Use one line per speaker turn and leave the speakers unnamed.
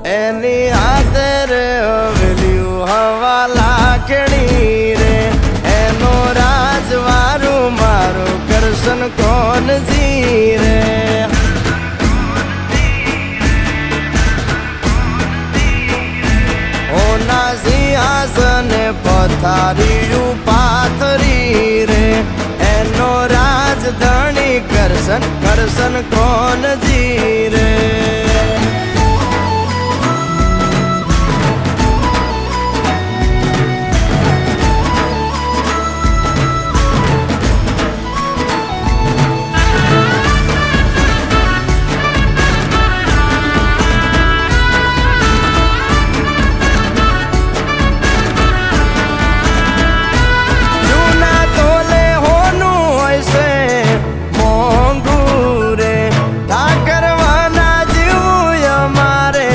એની હાથે રે હવેલ્યું હવા લાખણી રે એનો રાજવારું મારું કરશન કોણ જી રે ઓના સિંહાસને પથારીયું પાથરી રે એનો રાજધણી કરશન કરશન કોણ જી